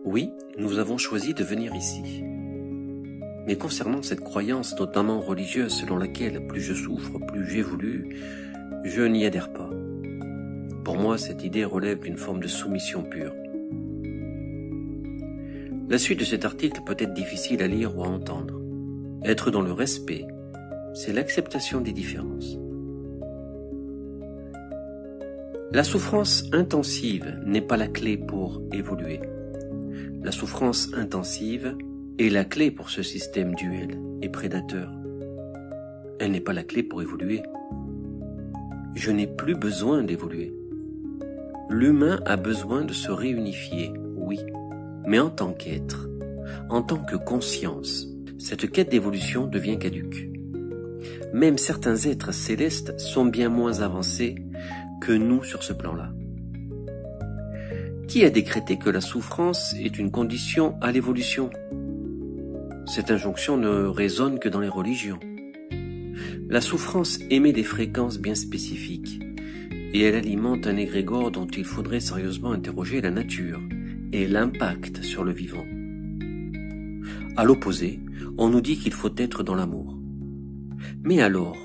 Oui, nous avons choisi de venir ici. Mais concernant cette croyance notamment religieuse selon laquelle plus je souffre, plus j'évolue, je n'y adhère pas. Pour moi, cette idée relève d'une forme de soumission pure. La suite de cet article peut être difficile à lire ou à entendre. Être dans le respect, c'est l'acceptation des différences. La souffrance intensive n'est pas la clé pour évoluer. La souffrance intensive est la clé pour ce système duel et prédateur. Elle n'est pas la clé pour évoluer. Je n'ai plus besoin d'évoluer. L'humain a besoin de se réunifier, oui, mais en tant qu'être, en tant que conscience, cette quête d'évolution devient caduque. Même certains êtres célestes sont bien moins avancés que nous sur ce plan-là. Qui a décrété que la souffrance est une condition à l'évolution? Cette injonction ne résonne que dans les religions. La souffrance émet des fréquences bien spécifiques, et elle alimente un égrégore dont il faudrait sérieusement interroger la nature et l'impact sur le vivant. À l'opposé, on nous dit qu'il faut être dans l'amour. Mais alors,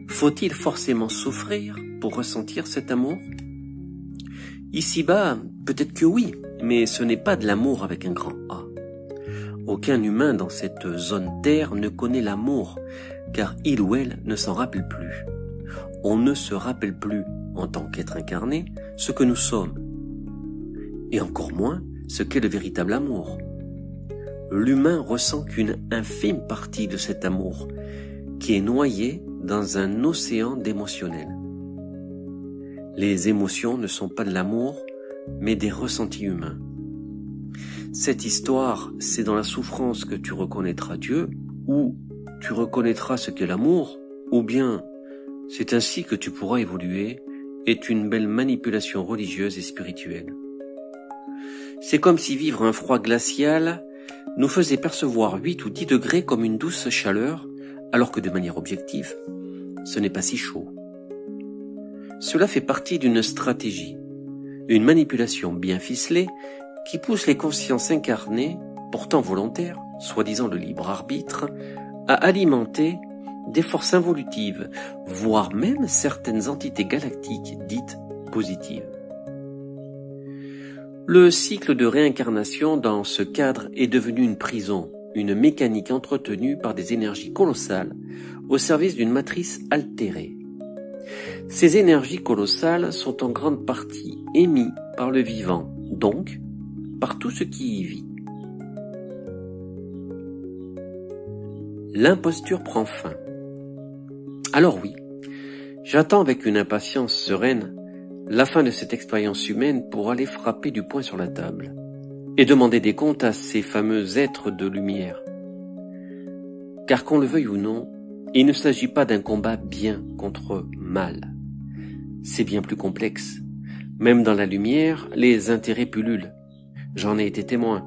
faut-il forcément souffrir pour ressentir cet amour? Ici-bas, peut-être que oui, mais ce n'est pas de l'amour avec un grand A. Aucun humain dans cette zone Terre ne connaît l'amour, car il ou elle ne s'en rappelle plus. On ne se rappelle plus, en tant qu'être incarné, ce que nous sommes, et encore moins ce qu'est le véritable amour. L'humain ressent qu'une infime partie de cet amour, qui est noyé dans un océan d'émotionnel. Les émotions ne sont pas de l'amour, mais des ressentis humains. Cette histoire, c'est dans la souffrance que tu reconnaîtras Dieu, ou tu reconnaîtras ce qu'est l'amour, ou bien c'est ainsi que tu pourras évoluer, est une belle manipulation religieuse et spirituelle. C'est comme si vivre un froid glacial nous faisait percevoir 8 ou 10 degrés comme une douce chaleur, alors que de manière objective, ce n'est pas si chaud. Cela fait partie d'une stratégie, une manipulation bien ficelée qui pousse les consciences incarnées, pourtant volontaires, soi-disant le libre arbitre, à alimenter des forces involutives, voire même certaines entités galactiques dites positives. Le cycle de réincarnation dans ce cadre est devenu une prison, une mécanique entretenue par des énergies colossales au service d'une matrice altérée. Ces énergies colossales sont en grande partie émises par le vivant, donc par tout ce qui y vit. L'imposture prend fin. Alors oui, j'attends avec une impatience sereine la fin de cette expérience humaine pour aller frapper du poing sur la table et demander des comptes à ces fameux êtres de lumière. Car qu'on le veuille ou non, il ne s'agit pas d'un combat bien contre mal. C'est bien plus complexe. Même dans la lumière, les intérêts pullulent. J'en ai été témoin.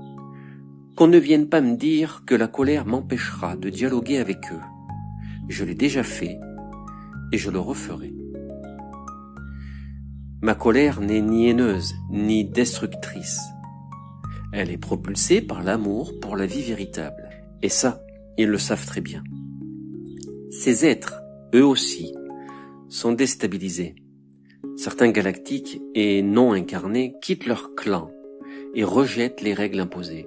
Qu'on ne vienne pas me dire que la colère m'empêchera de dialoguer avec eux. Je l'ai déjà fait et je le referai. Ma colère n'est ni haineuse, ni destructrice. Elle est propulsée par l'amour pour la vie véritable. Et ça, ils le savent très bien. Ces êtres, eux aussi, sont déstabilisés. Certains galactiques et non incarnés quittent leur clan et rejettent les règles imposées.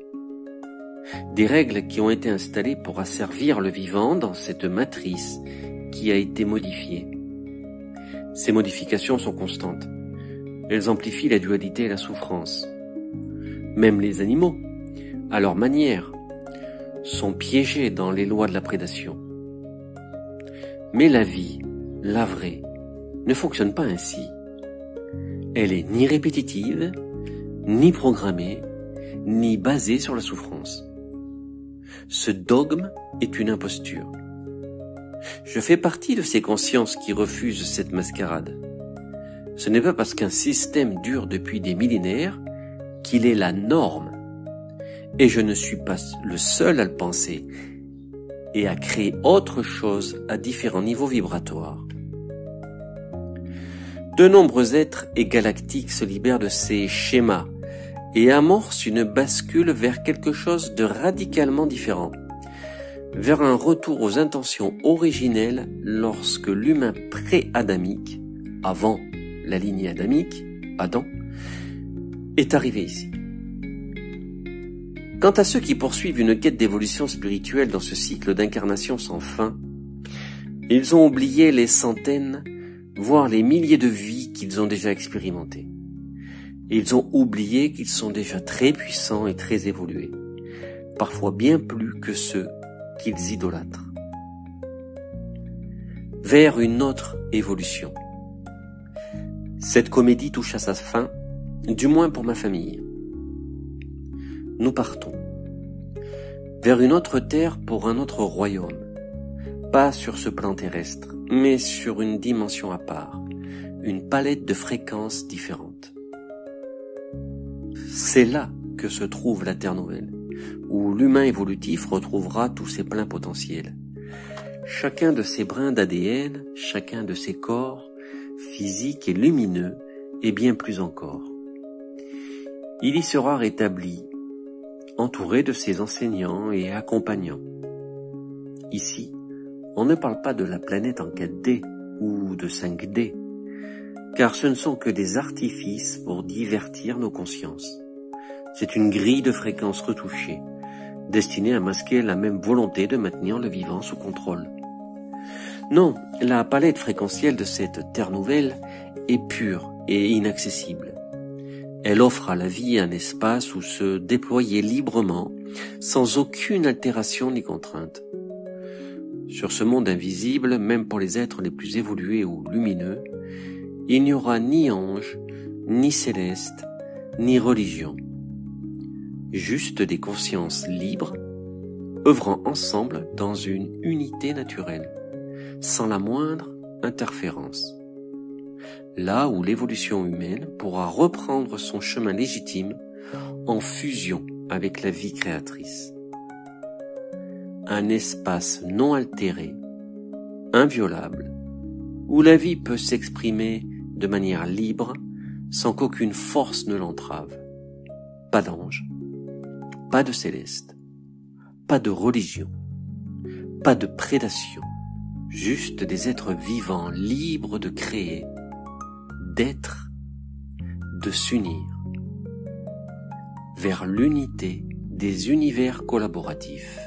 Des règles qui ont été installées pour asservir le vivant dans cette matrice qui a été modifiée. Ces modifications sont constantes. Elles amplifient la dualité et la souffrance. Même les animaux, à leur manière, sont piégés dans les lois de la prédation. Mais la vie, la vraie, ne fonctionne pas ainsi. Elle est ni répétitive, ni programmée, ni basée sur la souffrance. Ce dogme est une imposture. Je fais partie de ces consciences qui refusent cette mascarade. Ce n'est pas parce qu'un système dure depuis des millénaires qu'il est la norme. Et je ne suis pas le seul à le penser et à créer autre chose à différents niveaux vibratoires. De nombreux êtres et galactiques se libèrent de ces schémas et amorce une bascule vers quelque chose de radicalement différent, vers un retour aux intentions originelles lorsque l'humain pré-adamique, avant la lignée adamique, Adam, est arrivé ici. Quant à ceux qui poursuivent une quête d'évolution spirituelle dans ce cycle d'incarnation sans fin, ils ont oublié les centaines, voire les milliers de vies qu'ils ont déjà expérimentées. Ils ont oublié qu'ils sont déjà très puissants et très évolués, parfois bien plus que ceux qu'ils idolâtrent. Vers une autre évolution. Cette comédie touche à sa fin, du moins pour ma famille. Nous partons vers une autre terre pour un autre royaume, pas sur ce plan terrestre, mais sur une dimension à part, une palette de fréquences différentes. C'est là que se trouve la Terre Nouvelle, où l'humain évolutif retrouvera tous ses pleins potentiels. Chacun de ses brins d'ADN, chacun de ses corps, physiques et lumineux, et bien plus encore. Il y sera rétabli, entouré de ses enseignants et accompagnants. Ici, on ne parle pas de la planète en 4D ou de 5D, car ce ne sont que des artifices pour divertir nos consciences. C'est une grille de fréquences retouchée, destinée à masquer la même volonté de maintenir le vivant sous contrôle. Non, la palette fréquentielle de cette Terre Nouvelle est pure et inaccessible. Elle offre à la vie un espace où se déployer librement, sans aucune altération ni contrainte. Sur ce monde invisible, même pour les êtres les plus évolués ou lumineux, il n'y aura ni ange, ni céleste, ni religion. Juste des consciences libres, œuvrant ensemble dans une unité naturelle, sans la moindre interférence. Là où l'évolution humaine pourra reprendre son chemin légitime en fusion avec la vie créatrice. Un espace non altéré, inviolable, où la vie peut s'exprimer de manière libre sans qu'aucune force ne l'entrave. Pas d'ange, pas de céleste, pas de religion, pas de prédation, juste des êtres vivants libres de créer, d'être, de s'unir vers l'unité des univers collaboratifs.